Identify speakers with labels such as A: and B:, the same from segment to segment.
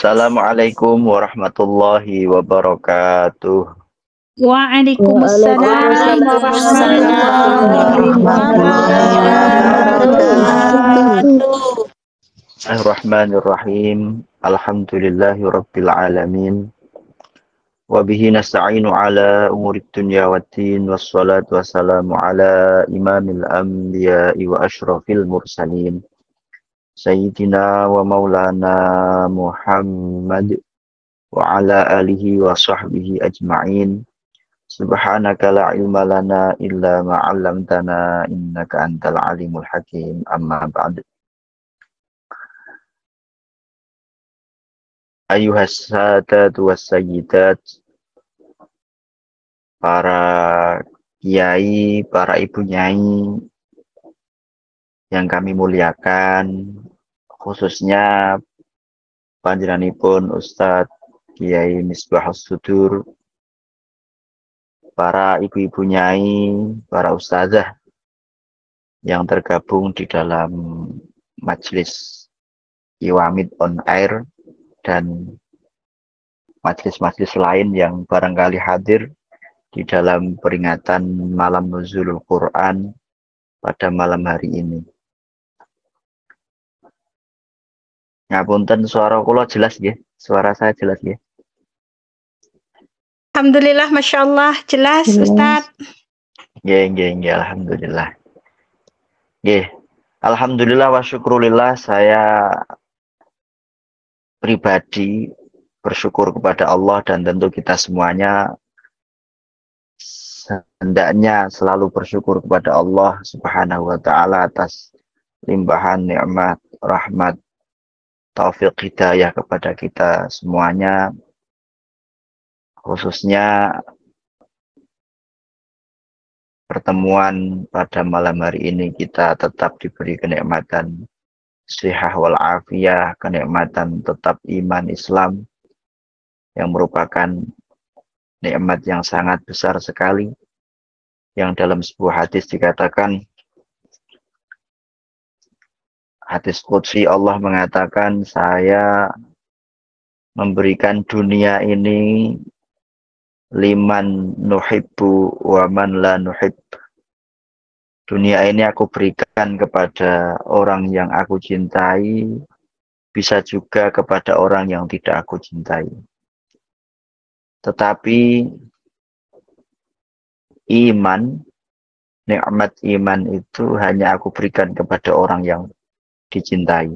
A: Assalamualaikum warahmatullahi wabarakatuh.
B: Waalaikumsalam warahmatullahi wabarakatuh.
A: Bismillahirrahmanirrahim. Alhamdulillahi rabbil alamin. Wabihi nasta'inu ala umurid dunya waddin. Wassalatu wassalamu ala imamil anbiya'i wa ashrafil mursalin. Sayyidina wa maulana Muhammad wa ala alihi wa sahbihi ajma'in. Subhanaka la ilma lana illa ma 'allamtana innaka antal alimul hakim. Amma ba'd. Ayuhas sadatu was sayyidat, para kiai, para ibu nyai yang kami muliakan, khususnya panjenenganipun Ustadz Kiai Misbahus Sudur, para ibu-ibu nyai, para ustazah yang tergabung di dalam majelis Iwamid on Air dan majelis-majelis lain yang barangkali hadir di dalam peringatan malam nuzulul Quran pada malam hari ini. Ngapunten, suara kula jelas nggih? Suara saya jelas nggih?
B: Alhamdulillah, Masya Allah, jelas Ustadz.
A: Nggih, alhamdulillah. Nggih, alhamdulillah wa syukrulillah, saya pribadi bersyukur kepada Allah dan tentu kita semuanya hendaknya selalu bersyukur kepada Allah Subhanahu wa taala atas limpahan nikmat, rahmat, taufik hidayah kepada kita semuanya, khususnya pertemuan pada malam hari ini kita tetap diberi kenikmatan sihah wal afiyah, kenikmatan tetap iman Islam yang merupakan nikmat yang sangat besar sekali, yang dalam sebuah hadis dikatakan, hadis qudsi, Allah mengatakan, saya memberikan dunia ini liman nuhibbu wa man la nuhib. Dunia ini aku berikan kepada orang yang aku cintai, bisa juga kepada orang yang tidak aku cintai. Tetapi iman, nikmat iman itu hanya aku berikan kepada orang yang dicintai.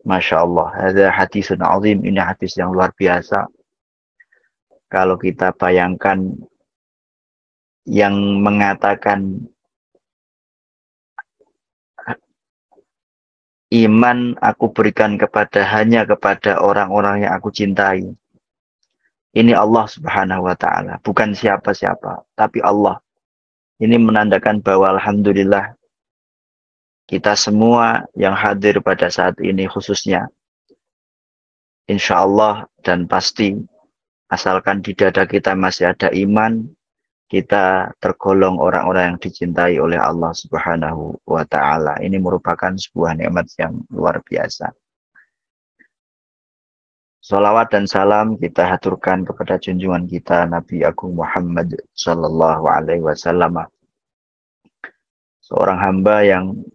A: Masya Allah, ada hadisun azim, ini hadis yang luar biasa. Kalau kita bayangkan yang mengatakan iman aku berikan hanya kepada orang-orang yang aku cintai. Ini Allah Subhanahu wa ta'ala, bukan siapa-siapa, tapi Allah. Ini menandakan bahwa alhamdulillah kita semua yang hadir pada saat ini khususnya, insya Allah dan pasti, asalkan di dada kita masih ada iman, kita tergolong orang-orang yang dicintai oleh Allah Subhanahu wa ta'ala. Ini merupakan sebuah nikmat yang luar biasa. Salawat dan salam kita haturkan kepada junjungan kita Nabi Agung Muhammad sallallahu alaihi wasallam, seorang hamba yang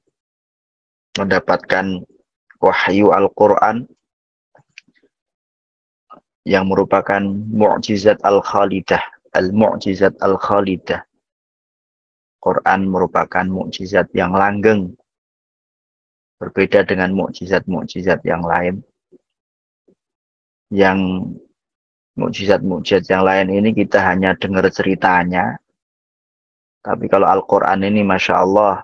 A: mendapatkan wahyu Al-Quran yang merupakan mu'jizat al-khalidah, al-mu'jizat al-khalidah. Quran merupakan mukjizat yang langgeng, berbeda dengan mukjizat-mukjizat yang lain. Yang mukjizat-mukjizat yang lain ini kita hanya dengar ceritanya, tapi kalau Al-Quran ini Masya Allah,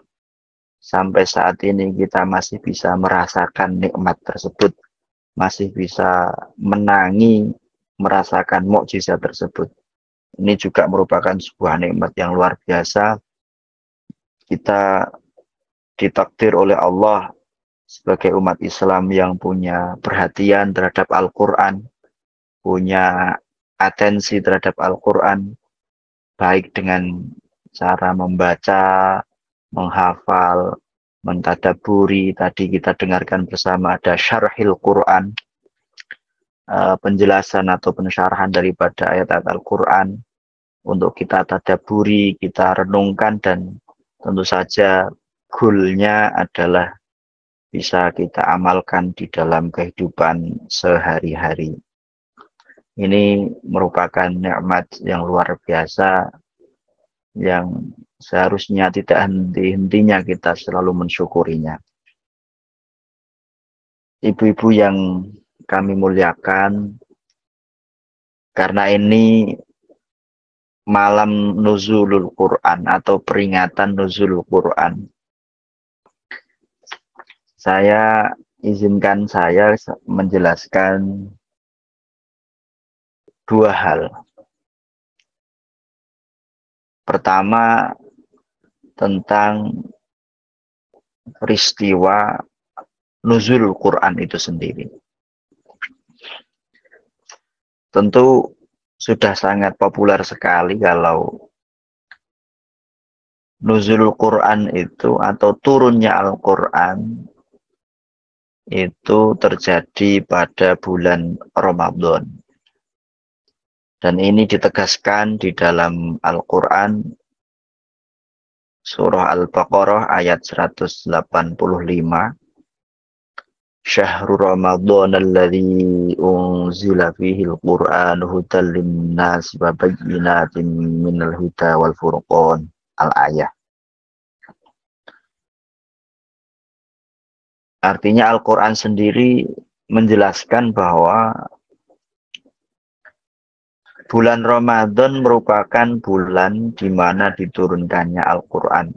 A: sampai saat ini kita masih bisa merasakan nikmat tersebut, masih bisa menangi, merasakan mukjizat tersebut. Ini juga merupakan sebuah nikmat yang luar biasa. Kita ditakdir oleh Allah sebagai umat Islam yang punya perhatian terhadap Al-Quran, punya atensi terhadap Al-Quran, baik dengan cara membaca, menghafal, mentadaburi. Tadi kita dengarkan bersama ada syarhil Quran, penjelasan atau pensyarahan daripada ayat-ayat Al-Quran untuk kita tadabburi, kita renungkan, dan tentu saja goalnya adalah bisa kita amalkan di dalam kehidupan sehari-hari. Ini merupakan nikmat yang luar biasa yang seharusnya tidak henti-hentinya kita selalu mensyukurinya. Ibu-ibu yang kami muliakan, karena ini malam nuzulul Quran atau peringatan nuzulul Quran, saya izinkan saya menjelaskan dua hal. Pertama, tentang peristiwa nuzul Quran itu sendiri. Tentu sudah sangat populer sekali kalau nuzul Quran itu atau turunnya Al-Quran itu terjadi pada bulan Ramadan. Dan ini ditegaskan di dalam Al-Quran surah Al-Baqarah ayat 185. Syahrul Ramadan alladzi unzila fihi al-Qur'an hudan lin-nas wa bayyinatin minal huda wal furqan. Al-ayah. Artinya Al-Quran sendiri menjelaskan bahwa bulan Ramadan merupakan bulan di mana diturunkannya Al-Quran.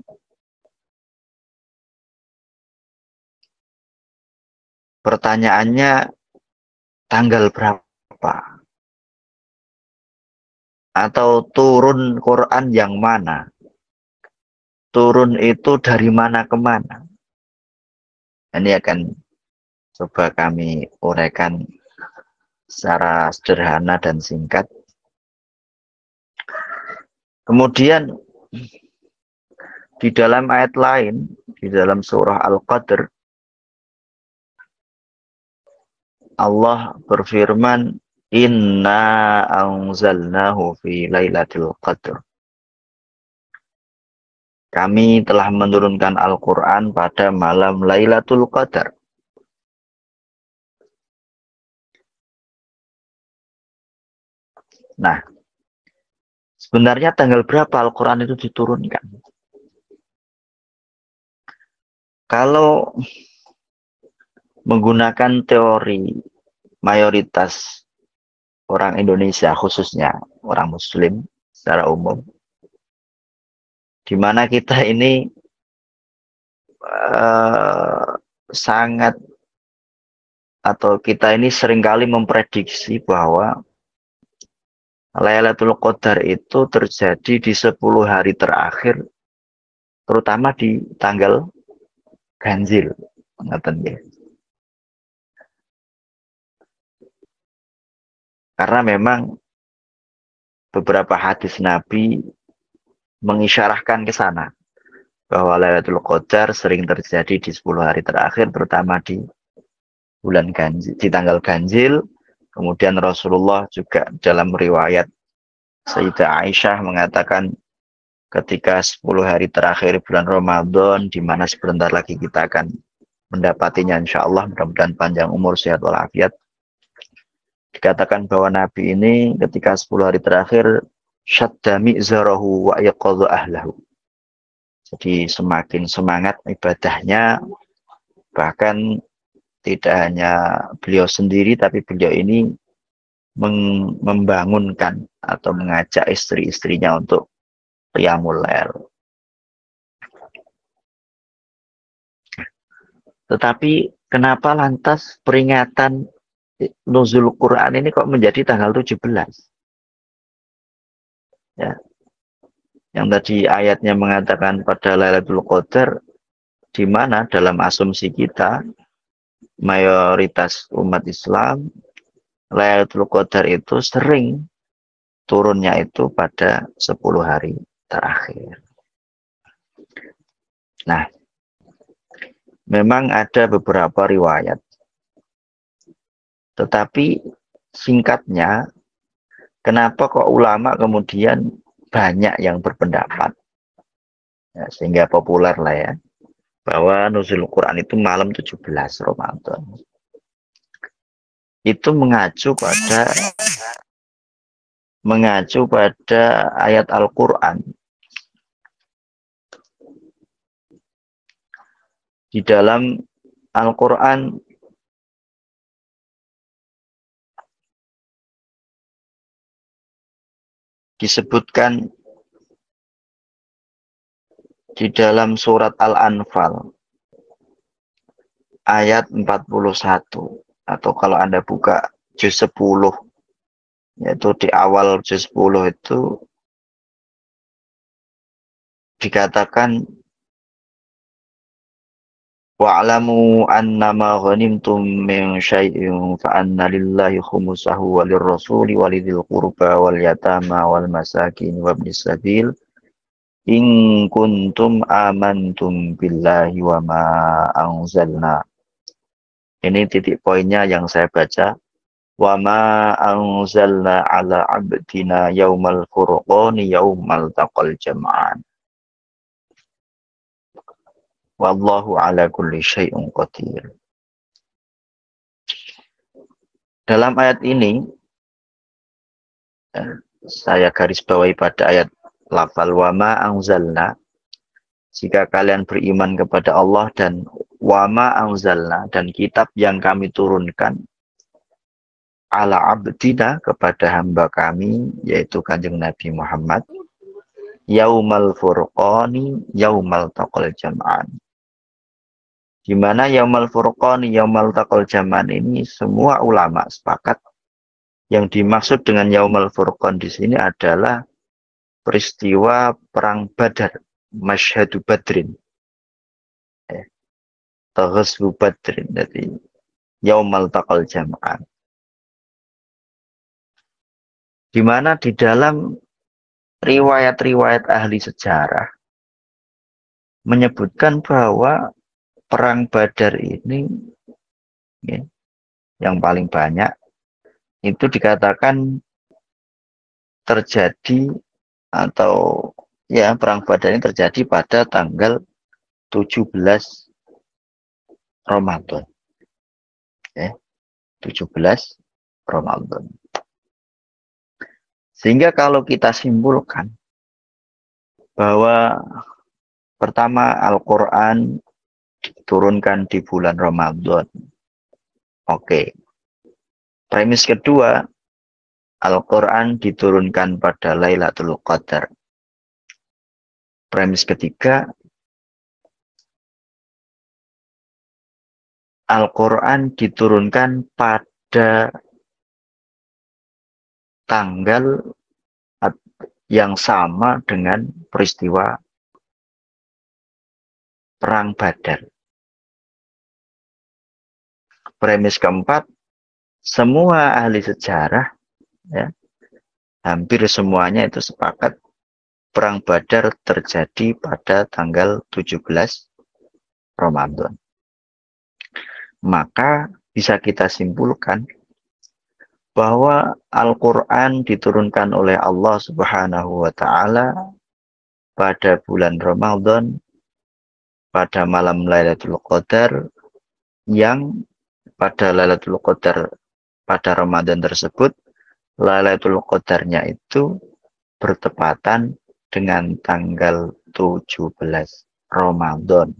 A: Pertanyaannya, tanggal berapa? Atau turun Quran yang mana? Turun itu dari mana ke mana? Ini akan coba kami uraikan secara sederhana dan singkat. Kemudian di dalam ayat lain, di dalam surah Al-Qadr, Allah berfirman, Inna anzalnahu fi lailatul qadr. Kami telah menurunkan Al-Quran pada malam Lailatul Qadar. Nah, sebenarnya tanggal berapa Al-Quran itu diturunkan? Kalau menggunakan teori mayoritas orang Indonesia, khususnya orang Muslim secara umum, di mana kita ini sangat atau kita ini seringkali memprediksi bahwa Lailatul Qadar itu terjadi di 10 hari terakhir, terutama di tanggal ganjil. Karena memang beberapa hadis Nabi mengisyarahkan ke sana bahwa Lailatul Qadar sering terjadi di 10 hari terakhir, terutama di bulan ganjil, di tanggal ganjil. Kemudian Rasulullah juga dalam riwayat Sayyidah Aisyah mengatakan ketika 10 hari terakhir bulan Ramadan, di mana sebentar lagi kita akan mendapatinya insya Allah, mudah-mudahan panjang umur, sehat walafiat. Dikatakan bahwa Nabi ini ketika 10 hari terakhir syadda mi'zarahu wa yaqadha ahlahu. Jadi semakin semangat ibadahnya, bahkan tidak hanya beliau sendiri, tapi beliau ini membangunkan atau mengajak istri-istrinya untuk qiyamul lail. Tetapi kenapa lantas peringatan nuzul Quran ini kok menjadi tanggal 17? Ya. Yang tadi ayatnya mengatakan pada Lailatul Qadar, di mana dalam asumsi kita mayoritas umat Islam Lailatul Qadar itu sering turunnya itu pada 10 hari terakhir. Nah, memang ada beberapa riwayat, tetapi singkatnya, kenapa kok ulama kemudian banyak yang berpendapat, ya, sehingga populer lah ya, bahwa nuzul Quran itu malam 17 Ramadan. Itu mengacu pada ayat Al-Quran. Di dalam Al-Quran disebutkan di dalam surat Al-Anfal ayat 41, atau kalau Anda buka juz 10, yaitu di awal juz 10 itu dikatakan wa'lamu annama ghanimtum min syai'in fa anna lillahi khumusahu wa lirrasuli wa lidhil qurba wal yatama wal masakin wa ibnis sabil in kuntum amantum billahi wa ma anzalna. Ini titik poinnya yang saya baca. Wa ma anzalna ala abdina yaumal furqani yaumal taqal jam'an. Wallahu ala kulli syai'un qadir. Dalam ayat ini, saya garis bawahi pada ayat lafal wa ma anzalna, jika kalian beriman kepada Allah, dan wa ma anzalna, dan kitab yang kami turunkan ala abdina, kepada hamba kami, yaitu Kanjeng Nabi Muhammad, yaumal furqani yaumal taqal jam'an. Di mana yaumal furqani yaumal taqal jam'an ini semua ulama sepakat yang dimaksud dengan yaumal furqan di sini adalah peristiwa perang Badar, masyhadu Badrin. Taghazwu Badrin, jadi yaumal taqal jam'an. Di mana di dalam riwayat-riwayat ahli sejarah menyebutkan bahwa perang Badar ini, ya, yang paling banyak itu dikatakan terjadi, atau ya, perang Badar ini terjadi pada tanggal 17 Ramadan. Ya, 17 Ramadan. Sehingga kalau kita simpulkan bahwa pertama Al-Quran diturunkan di bulan Ramadan. Oke. Premis kedua, Al-Quran diturunkan pada Lailatul Qadar. Premis ketiga, Al-Quran diturunkan pada tanggal yang sama dengan peristiwa Perang Badar. Premis keempat, semua ahli sejarah, ya, hampir semuanya itu sepakat Perang Badar terjadi pada tanggal 17 Ramadan. Maka bisa kita simpulkan bahwa Al-Quran diturunkan oleh Allah Subhanahu wa Ta'ala pada bulan Ramadan, pada malam Lailatul Qadar, yang pada Lailatul Qadar pada Ramadan tersebut, Lailatul Qadarnya itu bertepatan dengan tanggal 17 Ramadan.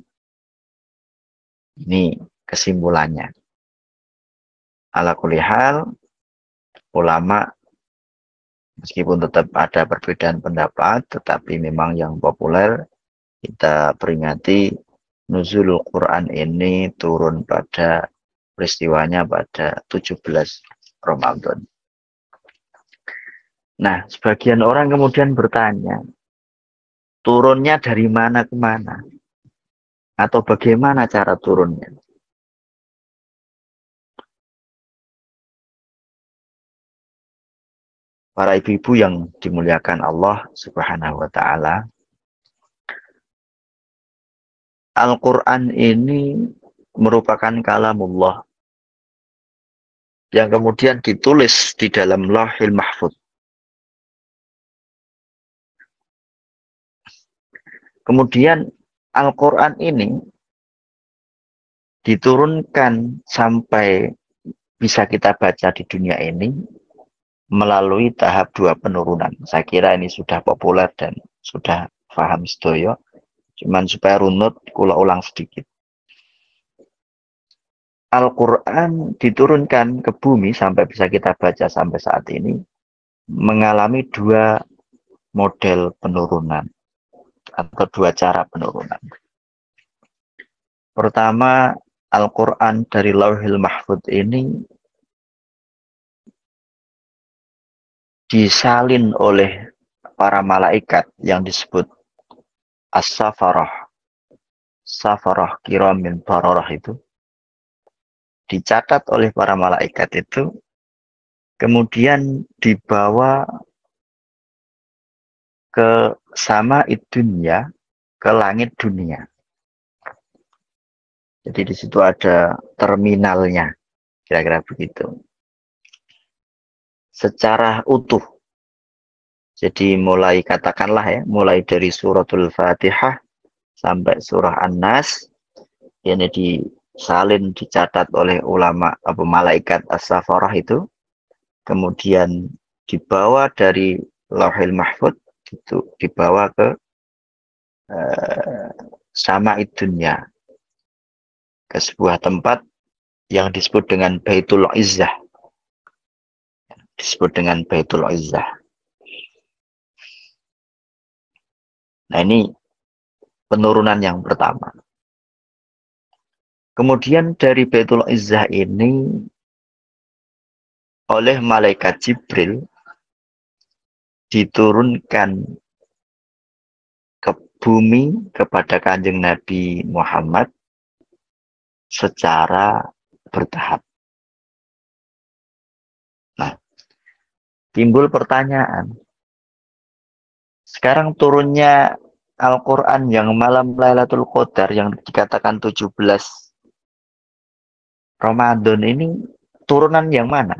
A: Ini kesimpulannya. Ala kulli hal, ulama meskipun tetap ada perbedaan pendapat, tetapi memang yang populer kita peringati nuzulul Quran ini turun pada peristiwanya pada 17 Ramadan. Nah, sebagian orang kemudian bertanya, turunnya dari mana ke mana? Atau bagaimana cara turunnya? Para ibu-ibu yang dimuliakan Allah Subhanahu wa Ta'ala, Al-Quran ini merupakan kalamullah, yang kemudian ditulis di dalam Lauhil Mahfuz. Kemudian Al-Quran ini diturunkan sampai bisa kita baca di dunia ini melalui tahap 2 penurunan. Saya kira ini sudah populer dan sudah paham sedoyo. Cuman supaya runut, kula ulang sedikit. Al-Quran diturunkan ke bumi sampai bisa kita baca sampai saat ini mengalami 2 model penurunan atau 2 cara penurunan. Pertama, Al-Quran dari Lauhil Mahfuz ini disalin oleh para malaikat yang disebut As-Safarah. Safarah kiramin bararah itu dicatat oleh para malaikat itu, kemudian dibawa ke sama dunia, ke langit dunia. Jadi di situ ada terminalnya, kira-kira begitu. Secara utuh. Jadi mulai katakanlah ya, mulai dari suratul Fatihah sampai surah An-Nas, ini disalin, dicatat oleh ulama atau malaikat As-Safarah itu, kemudian dibawa dari Lauhil Mahfuz, itu dibawa ke sama dunia, ke sebuah tempat yang disebut dengan Baitul Izzah. Disebut dengan Baitul Izzah. Nah, ini penurunan yang pertama. Kemudian dari Baitul Izzah ini oleh malaikat Jibril diturunkan ke bumi kepada Kanjeng Nabi Muhammad secara bertahap. Nah, timbul pertanyaan. Sekarang turunnya Al-Quran yang malam Lailatul Qadar yang dikatakan 17 Ramadan ini turunan yang mana?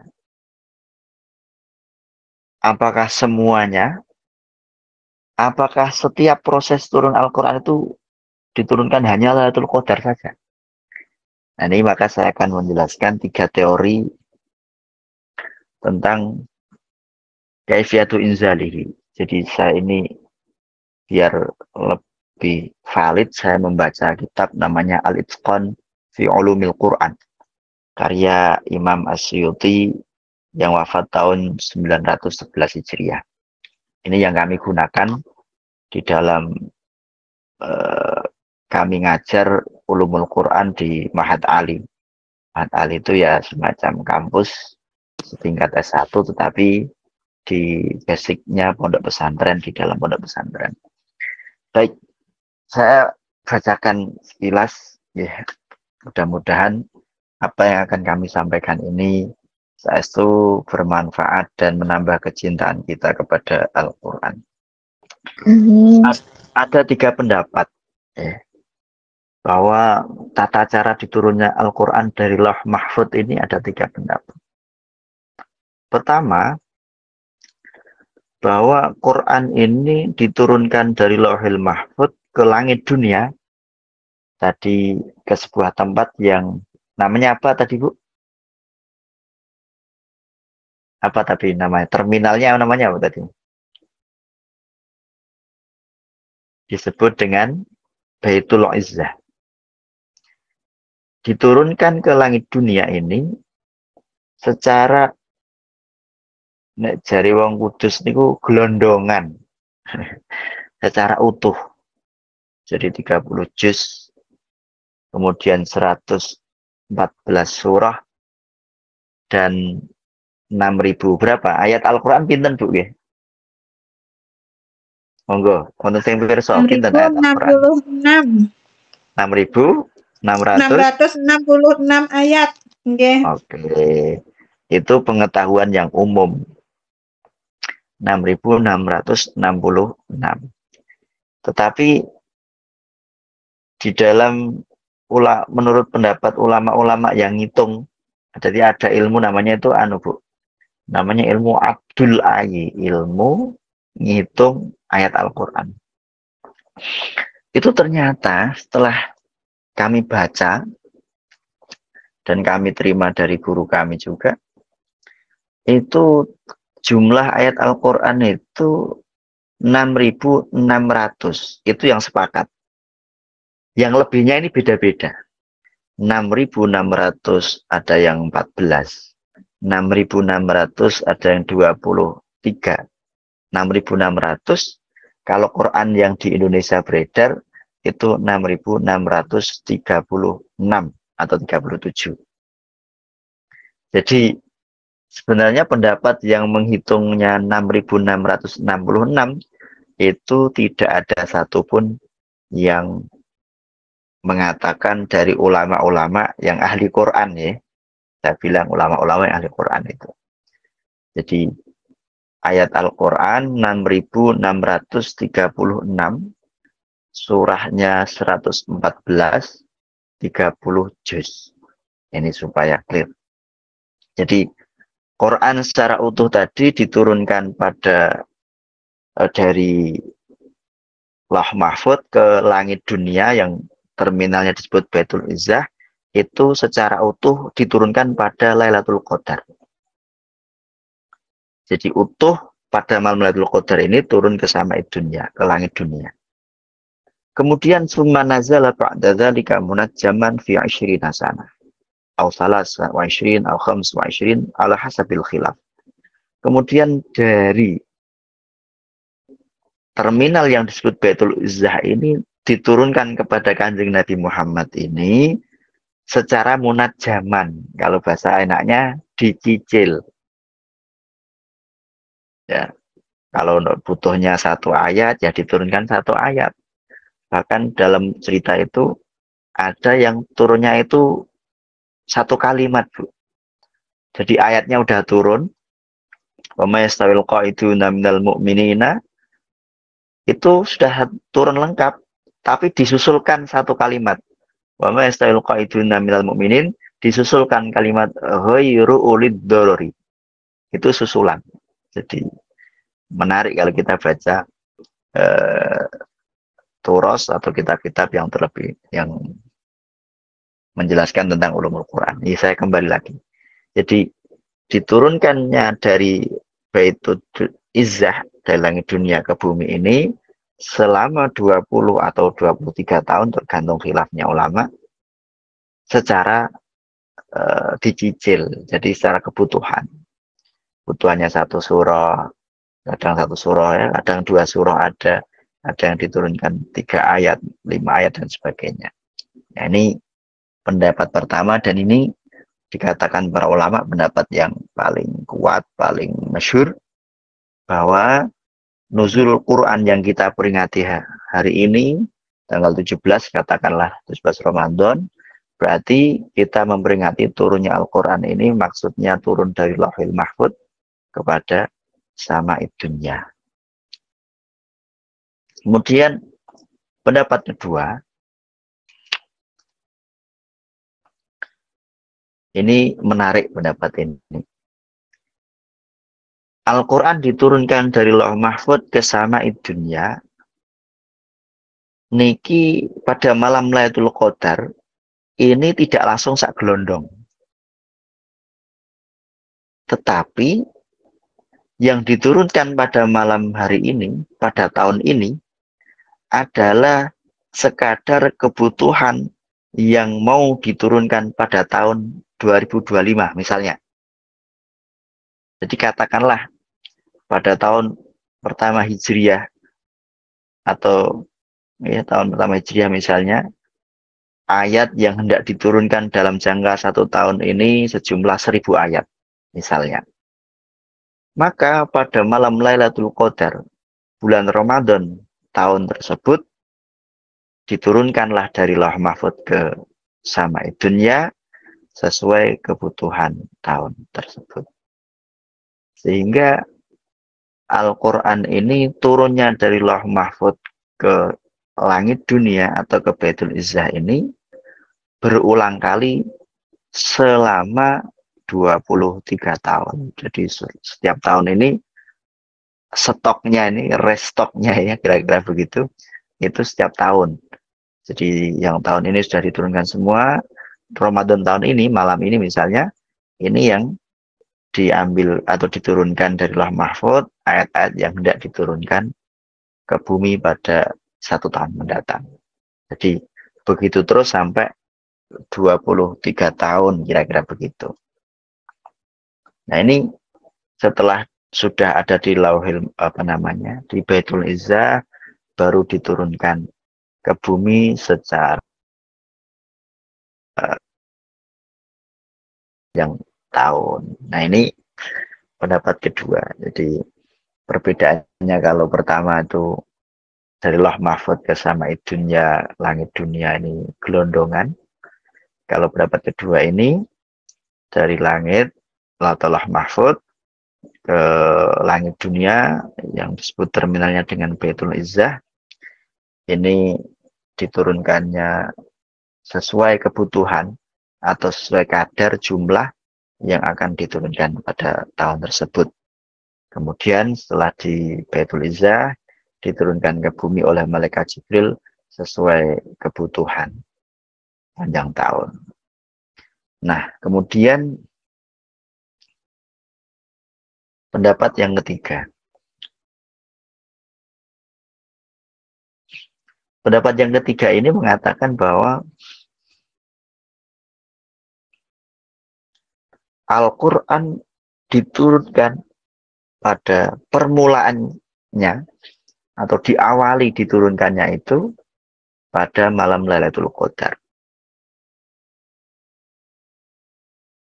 A: Apakah semuanya? Apakah setiap proses turun Al-Quran itu diturunkan hanya Lailatul Qadar saja? Nah, ini maka saya akan menjelaskan 3 teori tentang kaifiyatu inzalihi. Jadi saya ini biar lebih valid, saya membaca kitab namanya Al-Itqan fi Ulumil Quran, karya Imam Asyuti yang wafat tahun 911 Hijriah. Ini yang kami gunakan di dalam kami ngajar Ulumul Quran di Mahat Ali. Mahat Ali itu ya semacam kampus setingkat S1, tetapi di basicnya pondok pesantren, di dalam pondok pesantren. Baik, saya bacakan sekilas, ya, mudah-mudahan apa yang akan kami sampaikan ini saestu bermanfaat dan menambah kecintaan kita kepada Al-Quran. Ada 3 pendapat ya, bahwa tata cara diturunnya Al-Quran dari Lauh Mahfuz ini ada 3 pendapat. Pertama, bahwa Quran ini diturunkan dari Lauhil Mahfuz ke langit dunia, tadi ke sebuah tempat yang namanya apa tadi, Bu? Apa tadi namanya? Terminalnya namanya apa tadi? Disebut dengan Baitul Izzah. Diturunkan ke langit dunia ini secara nek jari wong Kudus niku gelondongan. Secara utuh. Jadi 30 juz, kemudian 114 surah, dan 6.000 berapa? Ayat Al-Quran pinten, Bu? Ya? Monggo, untuk yang pirsa pinten ayat Al-Quran?
B: 6.666 ayat. Okay.
A: Oke. Itu pengetahuan yang umum. 6.666. Tetapi di dalam menurut pendapat ulama-ulama yang ngitung Jadi ada ilmu namanya itu Bu. Namanya ilmu Abdul Ayi, ilmu ngitung ayat Al-Qur'an. Itu ternyata setelah kami baca dan kami terima dari guru kami juga, itu jumlah ayat Al-Qur'an itu 6.600. Itu yang sepakat. Yang lebihnya ini beda-beda. 6.600 ada yang 14. 6.600 ada yang 23. 6.600 kalau Quran yang di Indonesia beredar itu 6.636 atau 37. Jadi sebenarnya pendapat yang menghitungnya 6.666 itu tidak ada satupun yang mengatakan dari ulama-ulama yang ahli Quran ya. Saya bilang ulama-ulama yang ahli Quran itu. Jadi ayat Al-Quran 6.636, surahnya 114, 30 juz. Ini supaya clear. Jadi Quran secara utuh tadi diturunkan pada dari Lauh Mahfud ke langit dunia yang terminalnya disebut Baitul Izzah, itu secara utuh diturunkan pada Lailatul Qadar. Jadi utuh pada malam Lailatul Qadar ini turun ke samai dunia, ke langit dunia. Kemudian summa nazala ba'da dzalika munajjaman fi 20 sana. Au 23 au 25 ala hasabil khilaf. Kemudian dari terminal yang disebut Baitul Izzah ini diturunkan kepada Kanjeng Nabi Muhammad ini secara munajjaman. Kalau bahasa enaknya dicicil. Ya, kalau butuhnya satu ayat, ya diturunkan satu ayat. Bahkan dalam cerita itu ada yang turunnya itu satu kalimat, Bu. Jadi ayatnya udah turun. Wa may yastawil qa'iduna minal mu'minina, itu sudah turun lengkap, tapi disusulkan satu kalimat. Wa may yastawil qa'iduna minal mu'minin, disusulkan kalimat ghairu ulid dorori. Itu susulan. Jadi menarik kalau kita baca turos atau kitab-kitab yang terlebih yang menjelaskan tentang ulumul Quran. Ini saya kembali lagi. Jadi diturunkannya dari Baitul Izzah dari langit dunia ke bumi ini selama 20 atau 23 tahun tergantung khilafnya ulama secara dicicil. Jadi secara kebutuhan. Kebutuhannya satu surah, kadang satu surah ya, kadang dua surah ada yang diturunkan 3 ayat, 5 ayat dan sebagainya. Nah, ini pendapat pertama dan ini dikatakan para ulama pendapat yang paling kuat, paling masyhur bahwa nuzul Quran yang kita peringati hari ini tanggal 17 katakanlah 17 Ramadan, berarti kita memperingati turunnya Al-Quran ini maksudnya turun dari Lauhil Mahfud kepada sama'id dunya. Kemudian pendapat kedua, ini menarik pendapat ini. Al-Quran diturunkan dari Lauh Mahfud ke sama'id dunya niki pada malam Lailatul Qadar ini tidak langsung sak gelondong. Tetapi yang diturunkan pada malam hari ini, pada tahun ini adalah sekadar kebutuhan yang mau diturunkan pada tahun 2025 misalnya. Jadi katakanlah pada tahun pertama Hijriah atau ya tahun pertama Hijriah misalnya, ayat yang hendak diturunkan dalam jangka 1 tahun ini sejumlah 1000 ayat misalnya. Maka pada malam Lailatul Qadar bulan Ramadan tahun tersebut diturunkanlah dari Lauh Mahfud ke sama'id dunya sesuai kebutuhan tahun tersebut. Sehingga Al-Quran ini turunnya dari Lauh Mahfud ke langit dunia atau ke Baitul Izzah ini berulang kali selama 23 tahun. Jadi setiap tahun ini stoknya ini, restoknya ya kira-kira begitu, itu setiap tahun. Jadi yang tahun ini sudah diturunkan semua, Ramadan tahun ini, malam ini misalnya, ini yang diambil atau diturunkan dari Lauh Mahfuz, ayat-ayat yang hendak diturunkan ke bumi pada 1 tahun mendatang. Jadi begitu terus sampai 23 tahun kira-kira begitu. Nah ini setelah sudah ada di Lauhil di Baitul Izzah, baru diturunkan ke bumi secara yang tahun. Nah ini pendapat kedua. Jadi perbedaannya kalau pertama itu dari Lauh Mahfuz ke Sama'id Dunya, langit dunia ini gelondongan. Kalau pendapat kedua ini dari langit Lauh Mahfuz ke langit dunia yang disebut terminalnya dengan Baitul Izzah, ini diturunkannya sesuai kebutuhan atau sesuai kadar jumlah yang akan diturunkan pada tahun tersebut. Kemudian setelah di Baitul Izzah diturunkan ke bumi oleh malaikat Jibril sesuai kebutuhan panjang tahun. Nah, kemudian pendapat yang ketiga. Pendapat yang ketiga ini mengatakan bahwa Al-Quran diturunkan pada permulaannya atau diawali diturunkannya itu pada malam Lailatul Qadar.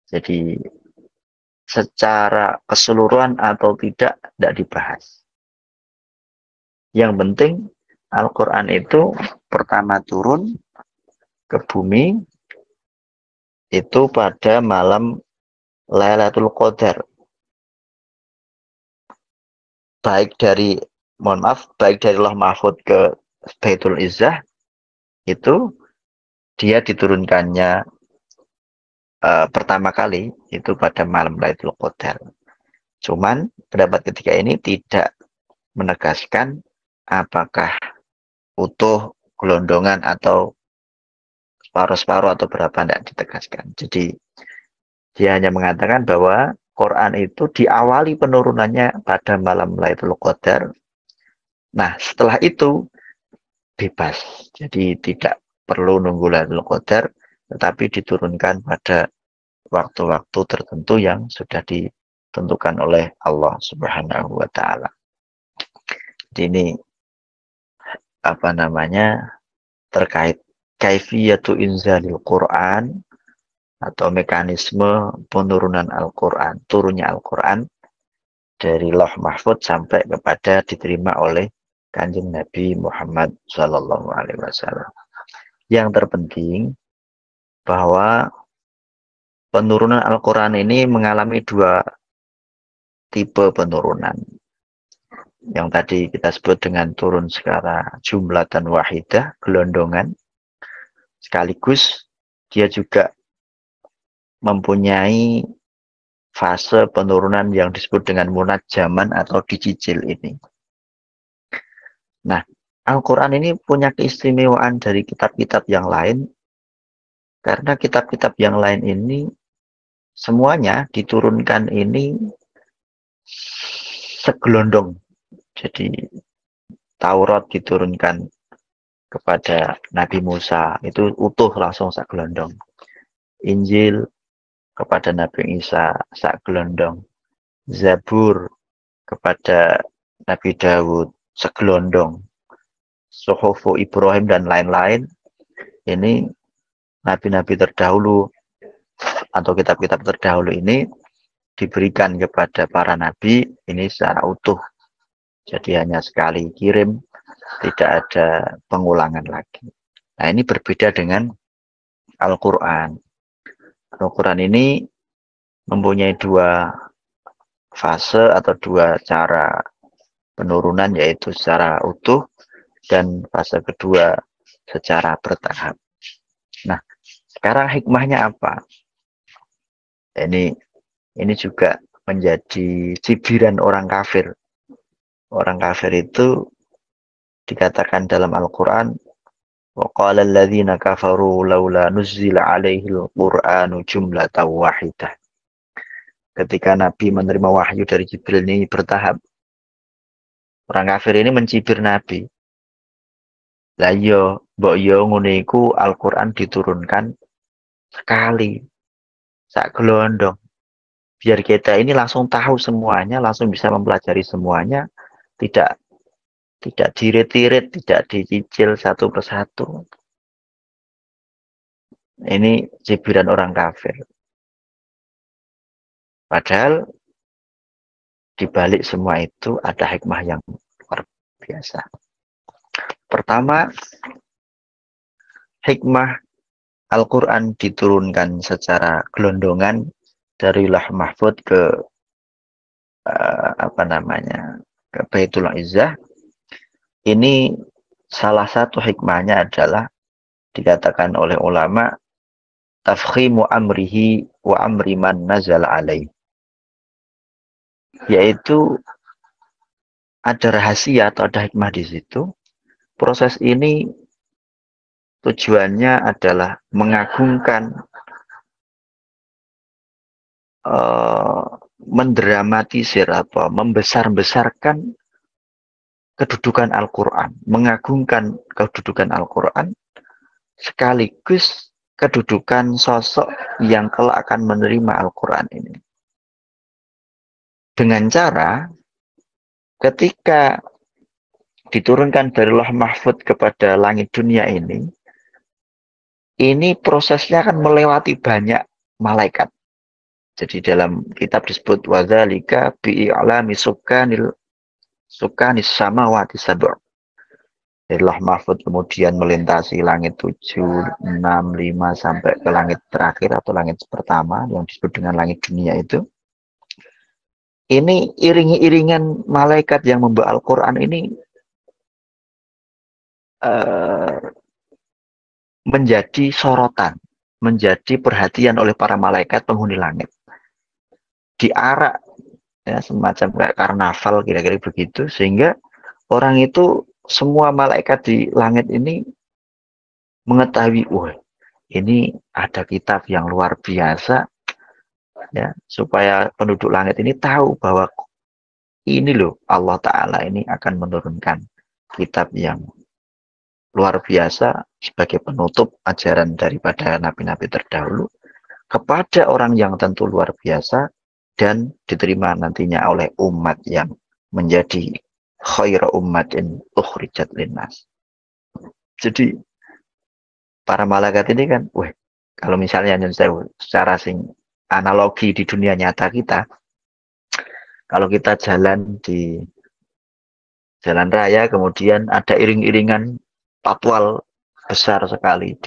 A: Jadi secara keseluruhan atau tidak dibahas. Yang penting Al-Quran itu pertama turun ke bumi itu pada malam Lailatul Qadar. Baik dari Lauh Mahfuz ke Baitul Izzah itu dia diturunkannya pertama kali itu pada malam Lailatul Qadar. Cuman pendapat ketiga ini tidak menegaskan apakah utuh, gelondongan atau separuh-separuh atau berapa, tidak ditegaskan. Jadi dia hanya mengatakan bahwa Quran itu diawali penurunannya pada malam Lailatul Qadar. Nah, setelah itu bebas. Jadi tidak perlu nunggu Lailatul Qadar, tetapi diturunkan pada waktu-waktu tertentu yang sudah ditentukan oleh Allah Subhanahu wa taala. Ini terkait kaifiyatu inzalil Quran atau mekanisme penurunan Al-Quran, turunnya Al-Quran dari Lauh Mahfuz sampai kepada diterima oleh Kanjeng Nabi Muhammad Shallallahu Alaihi Wasallam. Yang terpenting bahwa penurunan Al-Quran ini mengalami dua tipe penurunan. Yang tadi kita sebut dengan turun secara jumlatan wahidah, gelondongan. Sekaligus dia juga mempunyai fase penurunan yang disebut dengan munajjaman atau dicicil ini. Nah, Al-Quran ini punya keistimewaan dari kitab-kitab yang lain, karena kitab-kitab yang lain ini semuanya diturunkan ini segelondong. Jadi Taurat diturunkan kepada Nabi Musa, itu utuh langsung segelondong. Injil kepada Nabi Isa segelondong. Zabur kepada Nabi Dawud segelondong. Suhufu Ibrahim dan lain-lain, ini nabi-nabi terdahulu atau kitab-kitab terdahulu ini diberikan kepada para nabi ini secara utuh. Jadi hanya sekali kirim, tidak ada pengulangan lagi. Nah, ini berbeda dengan Al-Quran. Al-Quran ini mempunyai dua fase atau dua cara penurunan, yaitu secara utuh dan fase kedua secara bertahap. Nah, sekarang hikmahnya apa? Ini Ini juga menjadi cibiran orang kafir. Orang kafir itu dikatakan dalam Al-Quran, وَقَالَ الَّذِينَ كَفَرُوا لَوْلَا نُزِّلَ عَلَيْهِ الْقُرْآنُ جُمْلَةً وَاحِدَةً. Ketika Nabi menerima wahyu dari Jibril ini bertahap, orang kafir ini mencibir Nabi. Lah iya, mbok yo ngene iku Al-Qur'an diturunkan sekali, sak gelondong. Biar kita ini langsung tahu semuanya, langsung bisa mempelajari semuanya, tidak tidak dirit-irit, tidak dicicil satu persatu. Ini cibiran orang kafir. Padahal di balik semua itu ada hikmah yang luar biasa. Pertama, hikmah Al-Quran diturunkan secara gelondongan dari Lauh Mahfud ke ke Baitul Izzah. Ini salah satu hikmahnya adalah dikatakan oleh ulama tafkhimu amrihi wa amri man nazal alaih, yaitu ada rahasia atau ada hikmah di situ. Proses ini tujuannya adalah mengagungkan, mendramatisir atau membesar-besarkan kedudukan Al-Quran, mengagungkan kedudukan Al-Quran, sekaligus kedudukan sosok yang kelak akan menerima Al-Quran ini. Dengan cara, ketika diturunkan dari Lauh Mahfud kepada langit dunia ini prosesnya akan melewati banyak malaikat. Jadi dalam kitab disebut wadzalika bi'alami sukanis samawati sab'u. Dari Lauh Mahfud kemudian melintasi langit 7, 6, 5 sampai ke langit terakhir atau langit pertama yang disebut dengan langit dunia itu. Ini iring-iringan malaikat yang membawa Al-Quran ini menjadi sorotan, menjadi perhatian oleh para malaikat penghuni langit. Diarak ya, semacam kayak karnaval kira-kira begitu, sehingga orang itu, semua malaikat di langit ini mengetahui, wah ini ada kitab yang luar biasa, ya, supaya penduduk langit ini tahu bahwa ini loh Allah Ta'ala ini akan menurunkan kitab yang luar biasa sebagai penutup ajaran daripada nabi-nabi terdahulu kepada orang yang tentu luar biasa dan diterima nantinya oleh umat yang menjadi khairu ummatin ukhrijat linnas. Jadi para malaikat ini kan, wah, kalau misalnya secara analogi di dunia nyata kita, kalau kita jalan di jalan raya kemudian ada iring-iringan patwal besar sekali,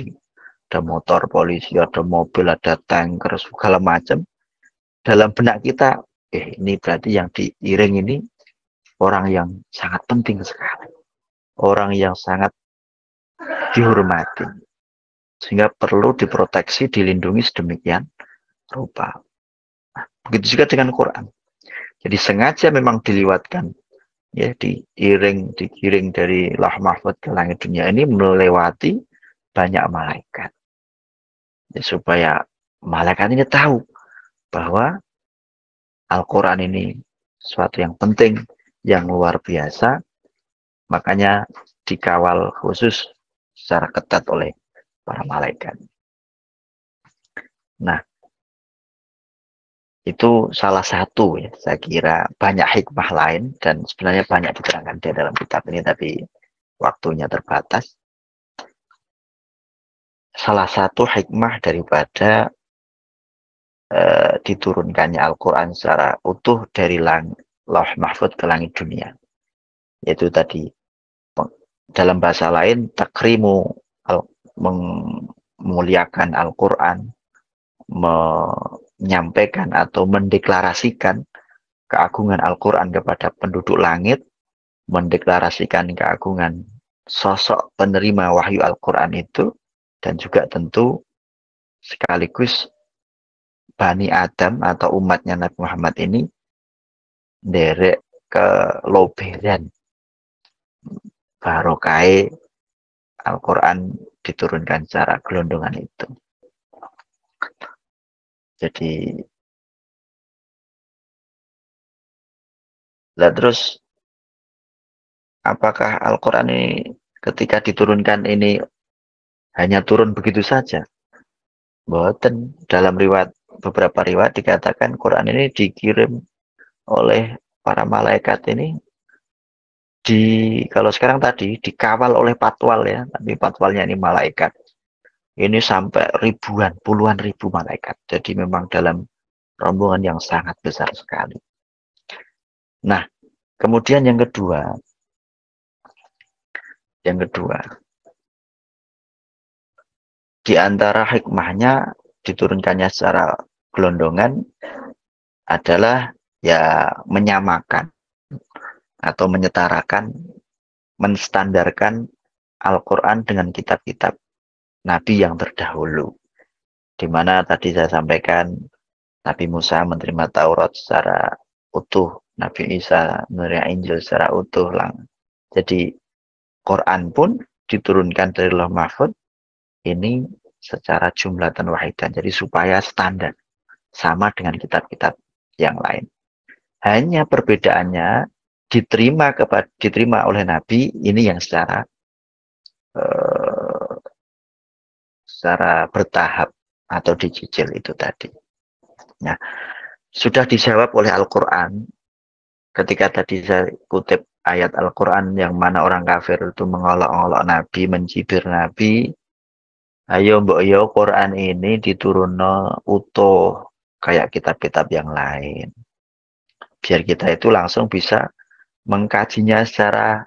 A: ada motor polisi, ada mobil, ada tanker, segala macam. Dalam benak kita, ini berarti yang diiring ini orang yang sangat penting sekali, orang yang sangat dihormati, sehingga perlu diproteksi, dilindungi sedemikian rupa. Nah, begitu juga dengan Quran. Jadi sengaja memang diliwatkan, ya, digiring dari Lauh Mahfud ke langit dunia ini melewati banyak malaikat, ya, supaya malaikat ini tahu bahwa Al-Quran ini sesuatu yang penting, yang luar biasa, makanya dikawal khusus secara ketat oleh para malaikat. Nah, itu salah satu, ya, saya kira banyak hikmah lain dan sebenarnya banyak diterangkan di dalam kitab ini, tapi waktunya terbatas. Salah satu hikmah daripada diturunkannya Al-Quran secara utuh dari Lauh Mahfud ke langit dunia, yaitu tadi dalam bahasa lain takrimu, memuliakan Al-Quran, menyampaikan atau mendeklarasikan keagungan Al-Quran kepada penduduk langit, mendeklarasikan keagungan sosok penerima wahyu Al-Quran itu, dan juga tentu sekaligus Bani Adam atau umatnya Nabi Muhammad ini derek ke loberan barokai Al-Quran diturunkan secara gelondongan itu. Jadi, lah terus apakah Al-Quran ini ketika diturunkan ini hanya turun begitu saja? Boten. Dalam beberapa riwayat dikatakan Quran ini dikirim oleh para malaikat ini kalau sekarang tadi dikawal oleh patwal ya, tapi patwalnya ini malaikat. Ini sampai ribuan, puluhan ribu malaikat. Jadi memang dalam rombongan yang sangat besar sekali. Nah, kemudian yang kedua, di antara hikmahnya diturunkannya secara gelondongan adalah ya menyamakan atau menyetarakan, menstandarkan Al-Quran dengan kitab-kitab Nabi yang terdahulu. Di mana tadi saya sampaikan Nabi Musa menerima Taurat secara utuh, Nabi Isa menerima Injil secara utuh. Jadi Quran pun diturunkan dari Lauh Mahfuz ini secara jumlatan wahidan. Jadi supaya standar sama dengan kitab-kitab yang lain. Hanya perbedaannya diterima oleh Nabi ini yang secara bertahap atau dicicil itu tadi. Nah, sudah dijawab oleh Al-Quran ketika tadi saya kutip ayat Al-Quran yang mana orang kafir itu mengolok-olok Nabi, mencibir Nabi. Ayo mbok yo Quran ini diturunno utuh kayak kitab-kitab yang lain. Biar kita itu langsung bisa mengkajinya secara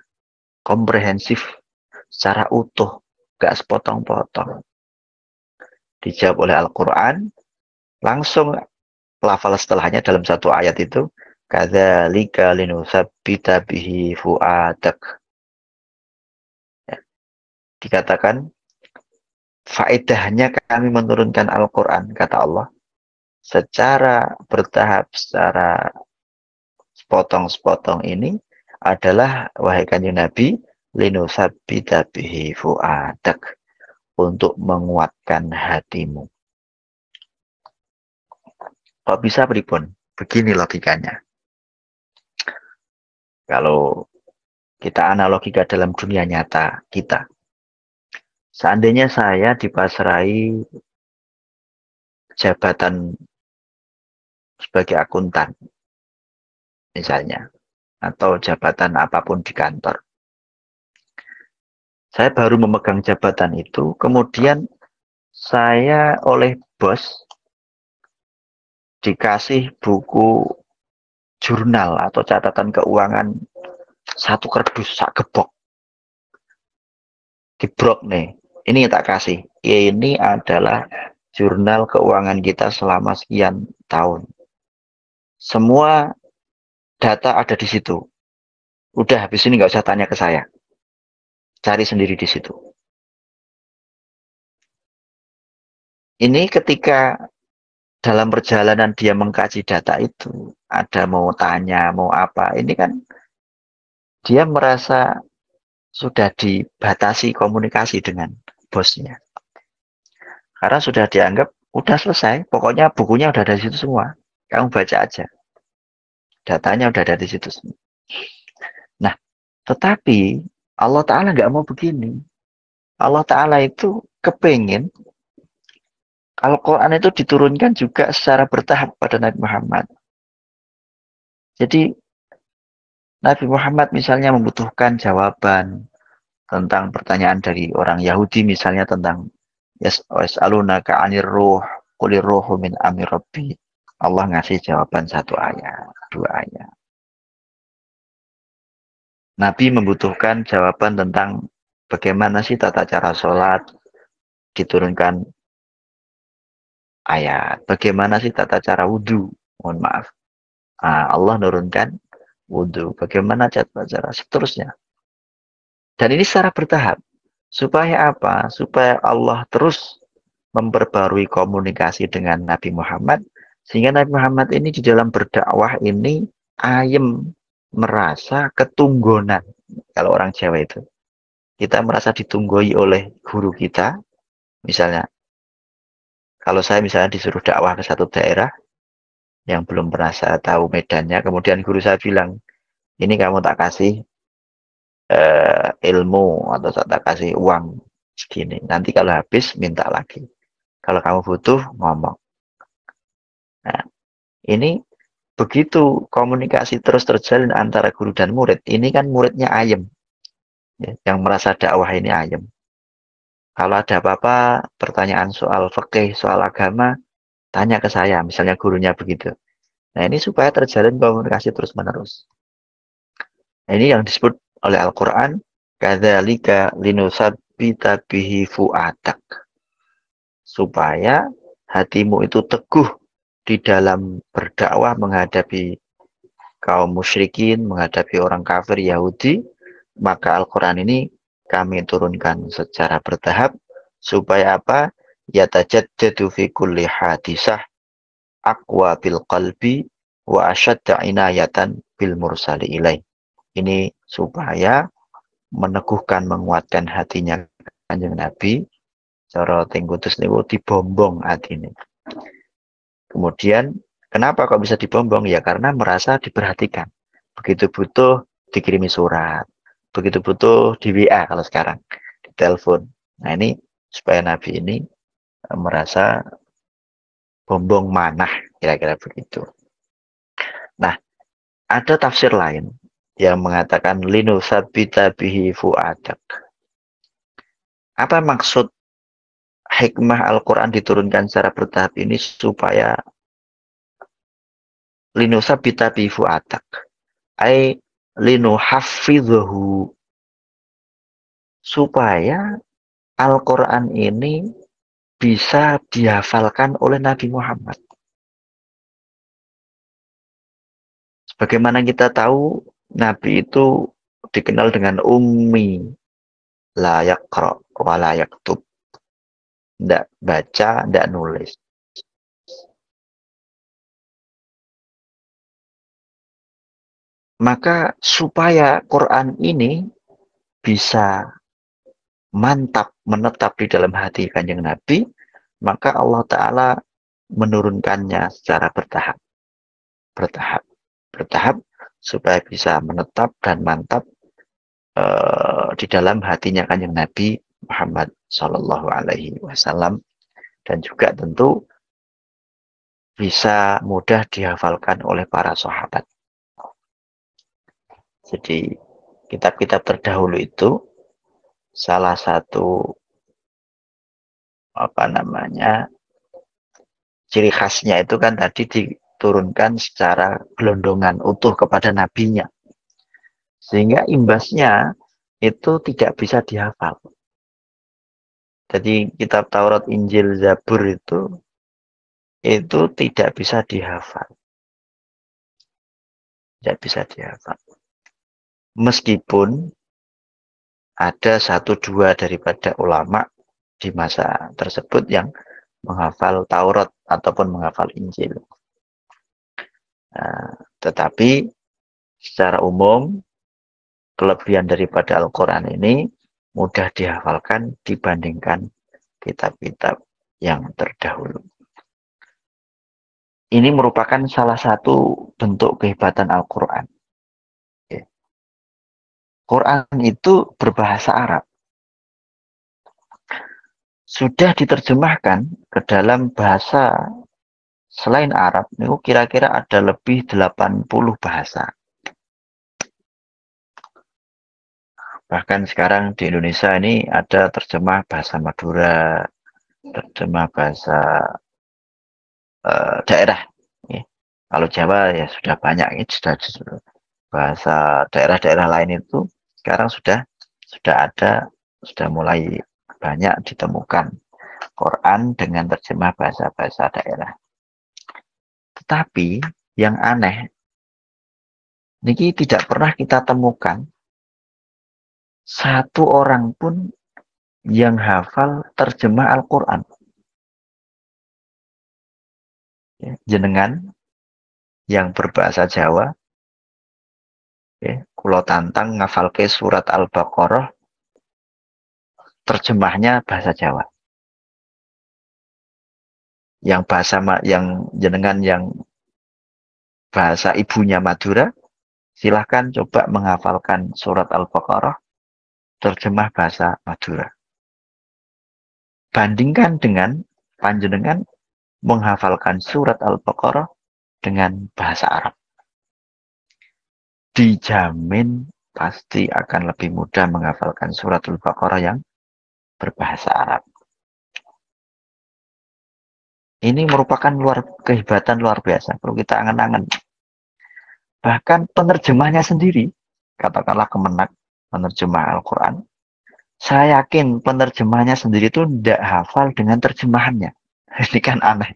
A: komprehensif, secara utuh, gak sepotong-potong. Dijawab oleh Al-Quran, langsung lafal setelahnya dalam satu ayat itu, kadzalika linusabbita bihi fuadak. Ya. Dikatakan, faedahnya kami menurunkan Al-Quran, kata Allah, secara bertahap, secara sepotong-sepotong ini adalah, wahai kanjeng Nabi, linusabbita bihi fuadak, untuk menguatkan hatimu. Kok bisa pripun? Begini logikanya. Kalau kita analogikan dalam dunia nyata kita. Seandainya saya dipasrai jabatan sebagai akuntan, misalnya, atau jabatan apapun di kantor. Saya baru memegang jabatan itu, kemudian saya oleh bos dikasih buku jurnal atau catatan keuangan satu kardus sak gebok. Dibrok nih. Ini tak kasih. Ini adalah jurnal keuangan kita selama sekian tahun. Semua data ada di situ. Udah habis ini nggak usah tanya ke saya. Cari sendiri di situ. Ini ketika dalam perjalanan dia mengkaji data itu, ada mau tanya, mau apa, ini kan dia merasa sudah dibatasi komunikasi dengan bosnya. Karena sudah dianggap, udah selesai, pokoknya bukunya udah ada di situ semua. Kamu baca aja. Datanya udah ada di situ semua. Nah, tetapi Allah Ta'ala nggak mau begini. Allah Ta'ala itu kepengen Al-Quran itu diturunkan juga secara bertahap pada Nabi Muhammad. Jadi Nabi Muhammad misalnya membutuhkan jawaban tentang pertanyaan dari orang Yahudi misalnya tentang yas'alunaka 'anir ruh qulir ruhu min amri rabbi. Allah ngasih jawaban satu ayat, dua ayat. Nabi membutuhkan jawaban tentang bagaimana sih tata cara sholat, diturunkan ayat. Bagaimana sih tata cara wudhu? Mohon maaf. Allah nurunkan wudhu. Bagaimana cara seterusnya. Dan ini secara bertahap. Supaya apa? Supaya Allah terus memperbarui komunikasi dengan Nabi Muhammad Sehingga Nabi Muhammad ini di dalam berdakwah ini ayem, merasa ketunggonan. Kalau orang Jawa itu, kita merasa ditunggoi oleh guru kita. Misalnya, kalau saya misalnya disuruh dakwah ke satu daerah yang belum pernah saya tahu medannya, kemudian guru saya bilang, ini kamu tak kasih ilmu atau tak kasih uang segini. Nanti kalau habis minta lagi. Kalau kamu butuh ngomong. Nah, ini begitu komunikasi terus terjalin antara guru dan murid. Ini kan muridnya ayem, ya, yang merasa dakwah ini ayem. Kalau ada apa-apa, pertanyaan soal fikih, soal agama, tanya ke saya, misalnya gurunya begitu. Nah, ini supaya terjalin komunikasi terus-menerus. Nah, ini yang disebut oleh Al-Quran, kadzalika linusabbita bihi fu'adak. Supaya hatimu itu teguh di dalam berdakwah menghadapi kaum musyrikin, menghadapi orang kafir Yahudi, maka Al-Quran ini kami turunkan secara bertahap, supaya apa? Yatajaddadu fi kulli hadisah aqwa bil qalbi wa asyadda inayatan bil mursali ilaih. Ini supaya meneguhkan, menguatkan hatinya Kanjeng Nabi, cara tingkutus niku dibombong atine. Kemudian kenapa kok bisa dibombong? Ya karena merasa diperhatikan. Begitu butuh dikirimi surat, begitu butuh di WA kalau sekarang, di telepon. Nah ini supaya Nabi ini merasa bombong manah, kira-kira begitu. Nah, ada tafsir lain yang mengatakan linu sabita bihi fu'adak. Apa maksud hikmah Al-Quran diturunkan secara bertahap ini supaya linu sabita bihi fu'adak? Ai linu hafidhu, supaya Al-Quran ini bisa dihafalkan oleh Nabi Muhammad. Sebagaimana kita tahu, Nabi itu dikenal dengan ummi, la yaqra wa la yaktub. Tidak baca, tidak nulis. Maka supaya Quran ini bisa mantap, menetap di dalam hati Kanjeng Nabi, maka Allah Ta'ala menurunkannya secara bertahap. Bertahap, supaya bisa menetap dan mantap di dalam hatinya Kanjeng Nabi Muhammad Shallallahu Alaihi Wasallam, dan juga tentu bisa mudah dihafalkan oleh para sahabat. Jadi kitab-kitab terdahulu itu salah satu ciri khasnya itu kan tadi diturunkan secara gelondongan utuh kepada nabinya, sehingga imbasnya itu tidak bisa dihafal. Jadi kitab Taurat, Injil, Zabur itu tidak bisa dihafal. Tidak bisa dihafal. Meskipun ada satu dua daripada ulama di masa tersebut yang menghafal Taurat ataupun menghafal Injil. Nah, tetapi secara umum kelebihan daripada Al-Quran ini mudah dihafalkan dibandingkan kitab-kitab yang terdahulu. Ini merupakan salah satu bentuk kehebatan Al-Quran. Quran itu berbahasa Arab. Sudah diterjemahkan ke dalam bahasa selain Arab, ini kira-kira ada lebih 80 bahasa. Bahkan sekarang di Indonesia ini ada terjemah bahasa Madura, terjemah bahasa daerah. Kalau Jawa ya sudah banyak, sudah bahasa daerah-daerah lain itu sekarang sudah ada, sudah mulai banyak ditemukan Quran dengan terjemah bahasa-bahasa daerah. Tetapi yang aneh, ini tidak pernah kita temukan satu orang pun yang hafal terjemah Al-Quran. Ya, jenengan yang berbahasa Jawa, ya, kulo tantang ngafalke surat Al-Baqarah, terjemahnya bahasa Jawa. Yang yang jenengan yang bahasa ibunya Madura, silahkan coba menghafalkan surat Al-Baqarah, terjemah bahasa Madura. Bandingkan dengan panjenengan menghafalkan surat Al-Baqarah dengan bahasa Arab. Dijamin pasti akan lebih mudah menghafalkan surat Al-Baqarah yang berbahasa Arab. Ini merupakan kehebatan luar biasa. Kalau kita angan-angan. Bahkan penerjemahnya sendiri, katakanlah Kemenak, penerjemah Al-Quran, saya yakin penerjemahnya sendiri itu tidak hafal dengan terjemahannya. Ini kan aneh.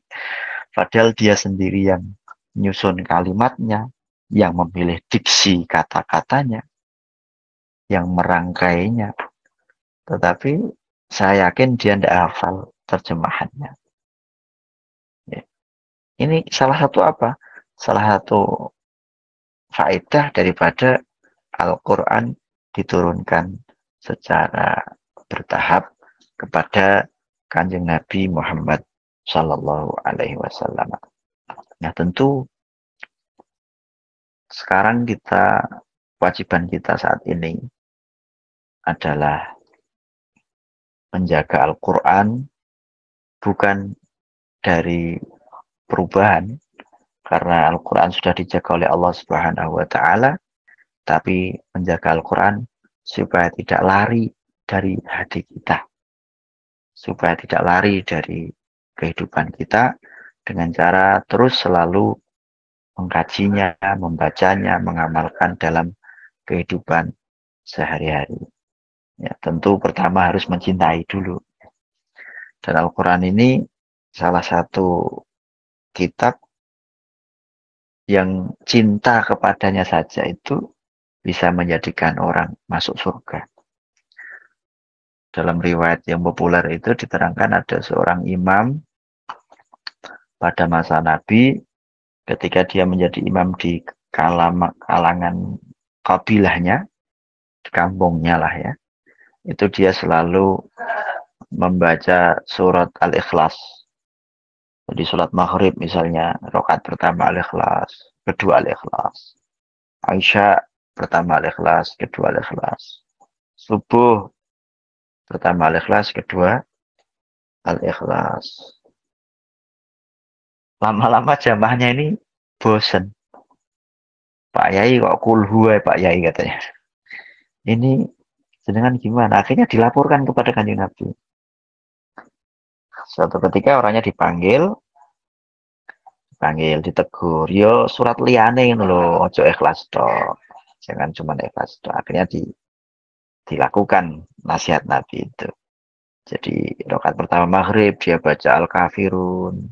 A: Padahal dia sendiri yang nyusun kalimatnya, yang memilih diksi kata-katanya, yang merangkainya. Tetapi saya yakin dia tidak hafal terjemahannya. Ya. Ini salah satu apa? Salah satu faedah daripada Al-Quran diturunkan secara bertahap kepada Kanjeng Nabi Muhammad Sallallahu Alaihi Wasallam. Nah tentu sekarang kewajiban kita saat ini adalah menjaga Al-Quran bukan dari perubahan, karena Al-Quran sudah dijaga oleh Allah Subhanahu wa Ta'ala, tapi menjaga Al-Quran supaya tidak lari dari hati kita, supaya tidak lari dari kehidupan kita dengan cara terus selalu mengkajinya, membacanya, mengamalkan dalam kehidupan sehari-hari. Ya, tentu pertama harus mencintai dulu. Dan Al-Quran ini salah satu kitab yang cinta kepadanya saja itu bisa menjadikan orang masuk surga. Dalam riwayat yang populer itu diterangkan ada seorang imam pada masa Nabi, ketika dia menjadi imam di kalangan kabilahnya, di kampungnya lah ya, itu dia selalu membaca surat Al-Ikhlas. Jadi sholat maghrib misalnya, rakaat pertama Al-Ikhlas, kedua Al-Ikhlas. Aisyah pertama Al-Ikhlas, kedua Al-Ikhlas. Subuh pertama Al-Ikhlas, kedua Al-Ikhlas. Lama-lama jamaahnya ini bosen. Pak Yai kok kulhu ya Pak Yai katanya. Ini jenengan gimana? Akhirnya dilaporkan kepada Kanjeng Nabi. Suatu ketika orangnya dipanggil, ditegur. Yo surat liyane ngono lho, ojo ikhlas tok. Jangan cuma ikhlas tok. Akhirnya dilakukan nasihat Nabi itu. Jadi rakaat pertama maghrib dia baca Al-Kafirun.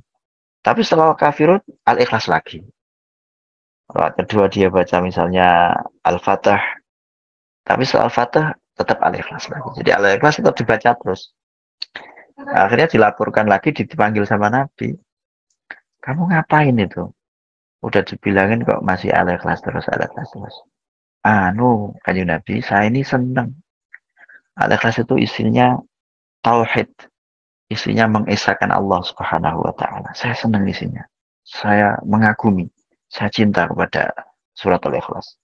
A: Tapi setelah Al-Kafirun Al-Ikhlas lagi. Rakaat kedua dia baca misalnya Al-Fatah. Tapi setelah Al-Fatah tetap Al-Ikhlas lagi. Jadi Al-Ikhlas tetap dibaca terus. Akhirnya dilaporkan lagi, dipanggil sama Nabi. Kamu ngapain itu? Udah dibilangin kok masih Al-Ikhlas terus, Al-Ikhlas terus. Kanjeng Nabi, saya ini senang. Al-Ikhlas itu isinya tauhid. Isinya mengesahkan Allah Subhanahu wa Ta'ala. Saya senang isinya. Saya mengagumi. Saya cinta kepada surat Al-Ikhlas.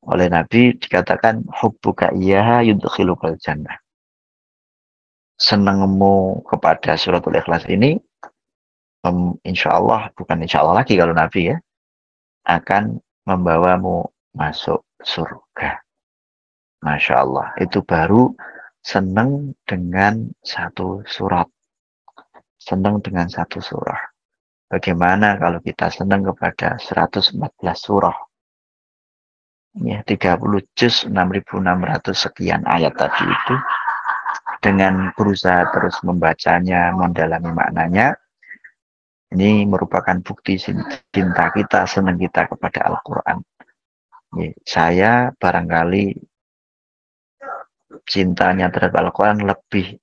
A: Oleh Nabi dikatakan hubbuka iyyaha yudkhilukal jannah. Senangmu kepada surat Al-Ikhlas ini, insya Allah, bukan insya Allah lagi kalau Nabi ya, akan membawamu masuk surga. Masya Allah, itu baru senang dengan satu surat. Senang dengan satu surah. Bagaimana kalau kita senang kepada 114 surah? Ya, 30 juz 6.600 sekian ayat tadi itu. Dengan berusaha terus membacanya, mendalami maknanya, ini merupakan bukti cinta kita, senang kita kepada Al-Quran. Ya, saya barangkali cintanya terhadap Al-Quran lebih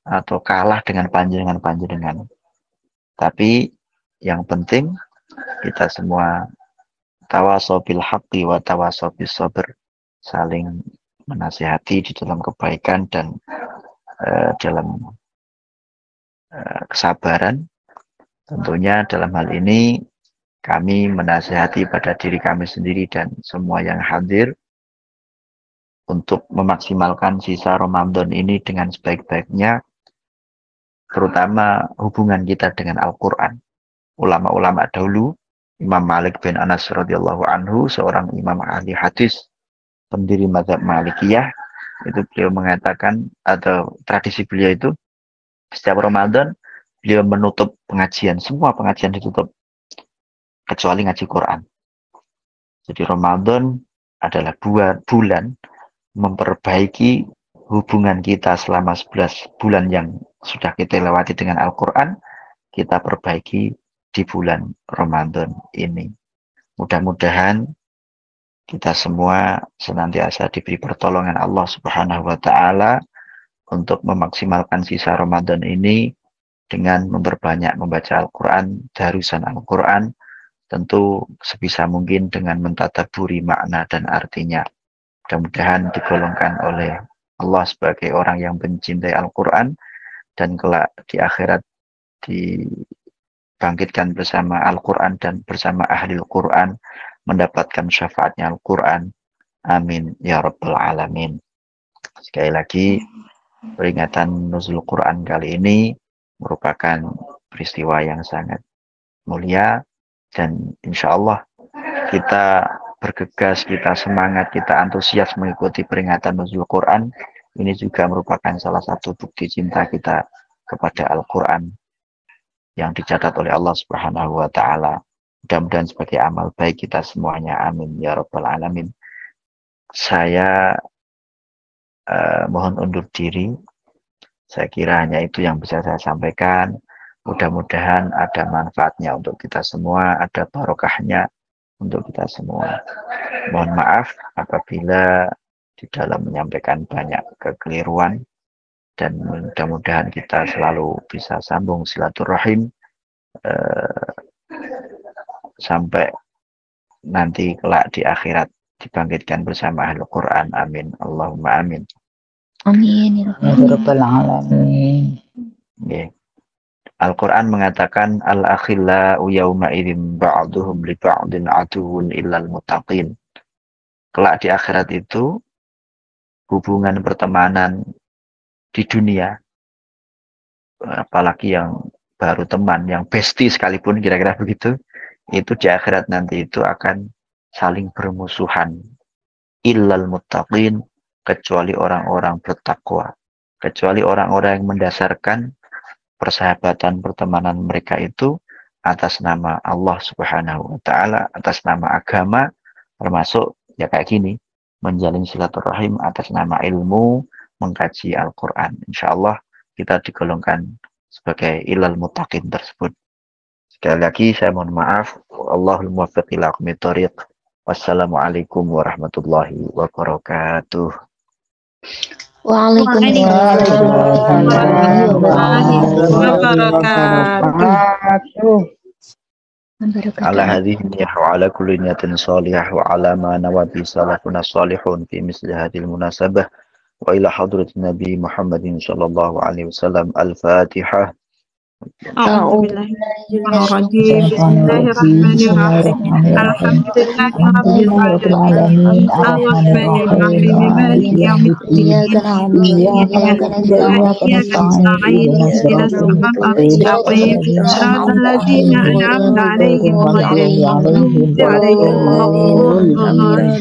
A: atau kalah dengan panjenengan. Tapi yang penting kita semua tawasau bil haqqi wa tawasau bis sabr, saling menasihati di dalam kebaikan dan dalam kesabaran. Tentunya dalam hal ini kami menasihati pada diri kami sendiri dan semua yang hadir untuk memaksimalkan sisa Ramadan ini dengan sebaik-baiknya, terutama hubungan kita dengan Al-Quran. Ulama-ulama dahulu, Imam Malik bin Anas radhiyallahu anhu, seorang imam ahli hadis, pendiri mazhab Malikiyah, itu beliau mengatakan, atau tradisi beliau itu, setiap Ramadan, beliau menutup pengajian, semua pengajian ditutup, kecuali ngaji Quran. Jadi Ramadan adalah bulan memperbaiki hubungan kita selama 11 bulan yang sudah kita lewati dengan Al-Quran, kita perbaiki di bulan Ramadan ini. Mudah-mudahan kita semua senantiasa diberi pertolongan Allah Subhanahu wa Ta'ala untuk memaksimalkan sisa Ramadan ini dengan memperbanyak membaca Al-Quran, darusan Al-Quran, tentu sebisa mungkin dengan mentadaburi makna dan artinya. Mudah-mudahan digolongkan oleh Allah sebagai orang yang mencintai Al-Quran dan kelak di akhirat dibangkitkan bersama Al-Quran dan bersama ahli Al-Quran mendapatkan syafaatnya Al-Quran. Amin ya rabbal alamin. Sekali lagi, peringatan nuzul Quran kali ini merupakan peristiwa yang sangat mulia dan insya Allah kita bergegas, kita semangat, kita antusias mengikuti peringatan nuzul Quran. Ini juga merupakan salah satu bukti cinta kita kepada Al-Quran yang dicatat oleh Allah Subhanahu wa Ta'ala. Mudah-mudahan sebagai amal baik kita semuanya. Amin ya rabbal alamin. Saya mohon undur diri. Saya kira hanya itu yang bisa saya sampaikan. Mudah-mudahan ada manfaatnya untuk kita semua, ada barokahnya untuk kita semua. Mohon maaf apabila di dalam menyampaikan banyak kekeliruan, dan mudah-mudahan kita selalu bisa sambung silaturahim sampai nanti kelak di akhirat dibangkitkan bersama ahli Quran. Amin. Allahumma amin.
C: Amin ya rabbal alamin.
A: Al-Quran mengatakan al-akhillau yawma idzin ba'duhum li ba'din aduwwun illal muttaqin. Kelak di akhirat itu hubungan pertemanan di dunia, apalagi yang baru teman, yang bestie sekalipun kira-kira begitu, itu di akhirat nanti itu akan saling bermusuhan. Illal muttaqin, kecuali orang-orang bertakwa, kecuali orang-orang yang mendasarkan persahabatan pertemanan mereka itu atas nama Allah Subhanahu wa Ta'ala, atas nama agama, termasuk ya kayak gini, menjalin silaturahim atas nama ilmu, mengkaji Al-Quran. Insya Allah kita digolongkan sebagai ilal muttaqin tersebut. Sekali lagi saya mohon maaf. Allahul muwaffiq ila aqwamit thoriq. Wassalamualaikum warahmatullahi wabarakatuh.
C: Waalaikumsalam warahmatullahi wabarakatuh.
A: Ala hadhihi niyah wa ala kulli niyatin salihah wa ala ma nawabi salafuna salihun fi misli hadhil munasabah wa ila hadratin Nabi Muhammadin sallallahu alaihi wasallam. Al-Fatihah.
B: Bismillahirrahmanirrahim. Alhamdulillahirabbil alamin. Arrahmanirrahim. Maliki yaumiddin. Iyyaka na'budu wa iyyaka nasta'in. Ihdinas siratal mustaqim. Siratal ladzina an'amta 'alaihim ghairil maghdubi 'alaihim waladdallin.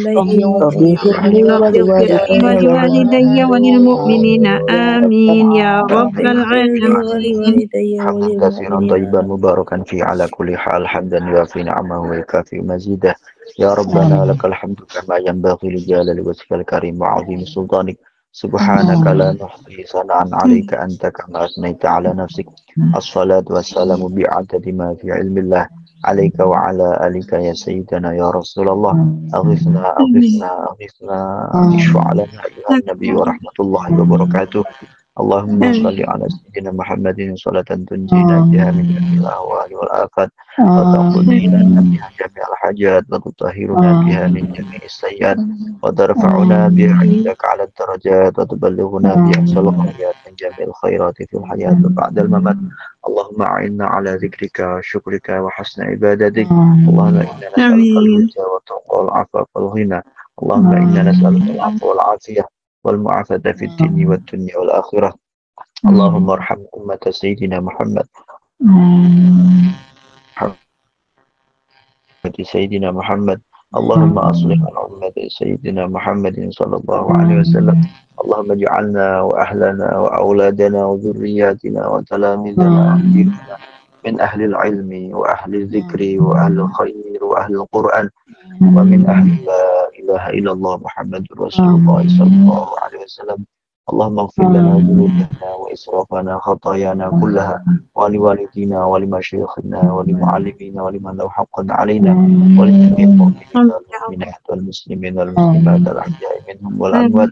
B: Rabbighfirli wa liwalidayya wa lil mu'minina. Amin ya rabbal alamin.
A: حمدا كثيرا طيبا مباركا فيه على كل حال حمدا يوافي نعمه ويكافئ مزيده يا ربنا لك الحمد كما ينبغي لجلال وجهك الكريم وعظيم سلطانك سبحانك لا نحصي ثناء عليك أنت كما أثنيت على نفسك الصلاة والسلام بعدد ما في علم الله عليك وعلى آلك يا سيدنا يا رسول الله أغثنا أغثنا أغثنا اشفع لنا أيها النبي ورحمة الله وبركاته اللهم صل على سيدنا محمد صلاة تنجينا بها من جميع الأهوال والآفات وتقضي لنا بها جميع الحاجات وتطهرنا بها من جميع السيئات وترفعنا بها عندك على الدرجات وتبلغنا بها أقصى الغايات من جميع الخيرات في الحياة وبعد الممات. اللهم أعنا على ذكرك وشكرك وحسن عبادتك. اللهم إنا نسألك الهدى والتقى والعفاف والغنى. اللهم إنا نسألك العفو والعافية والمعافاة في الدين والدنيا والآخرة. اللهم ارحم أمة سيدنا محمد سيدنا محمد. اللهم أصلح أمة سيدنا محمد صلى الله عليه وسلم. اللهم اجعلنا وأهلنا وأولادنا وذرياتنا وتلاميذنا ومديرنا من أهل العلم وأهل الذكر وأهل الخير وأهل القرآن ومن أهل لا إله إلا الله محمد رسول الله صلى الله عليه وسلم. اللهم اغفر لنا ذنوبنا وإسرافنا خطايانا كلها ولوالدينا ولمشايخنا ولمعلمينا ولمن له حق علينا ولجميع المؤمنين والمؤمنات والمسلمين والمسلمات الأحياء منهم والأموات.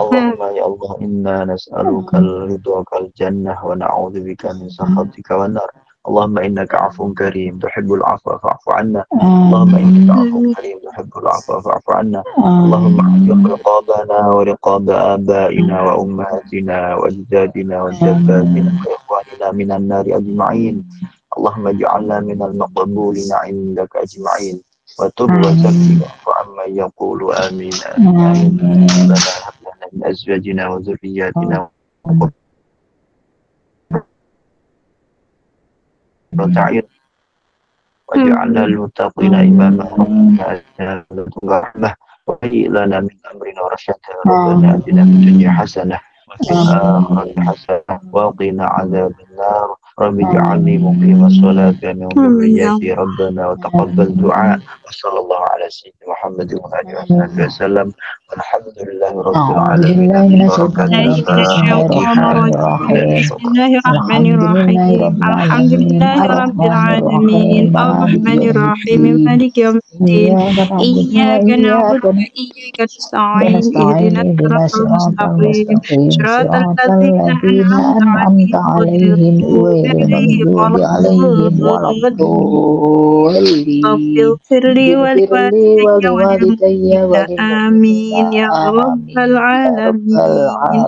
A: اللهم يا الله إنا نسألك رضاك الجنة ونعوذ بك من سخطك والنار. اللهم إنك عفو كريم تحب العفو فاعف عنا. اللهم إنك عفو كريم تحب العفو فاعف عنا. اللهم اعتق رقابنا ورقاب آبائنا وأمهاتنا وأجدادنا وجداتنا وإخواننا من النار أجمعين. اللهم اجعلنا من المقبولين عندك أجمعين وتب وزكي وعمن يقول آمين آمين. ربنا هب لنا من أزواجنا وذرياتنا وتعين وجعلنا للمتقين إماما رحمة وهيئ لنا من أمرنا رشدا. ربنا آتنا في الدنيا حسنة وفي الآخرة حسنة وقنا عذاب النار. رب اجعلني مقيم الصلاة من ذريتي ربنا وتقبل دعاء. وصلى الله على سيدنا محمد وآله وصحبه وسلم والحمد لله رب العالمين.
B: بسم الله الرحمن الرحيم الحمد لله رب العالمين الرحمن الرحيم مالك يوم الدين إياك نعبد وإياك نستعين اهدنا الصراط المستقيم صراط الذين أنعمت عليهم غير المغضوب عليهم ولا الضالين. اغفر لي ولوالدي وللمؤمنين آمين يا رب العالمين.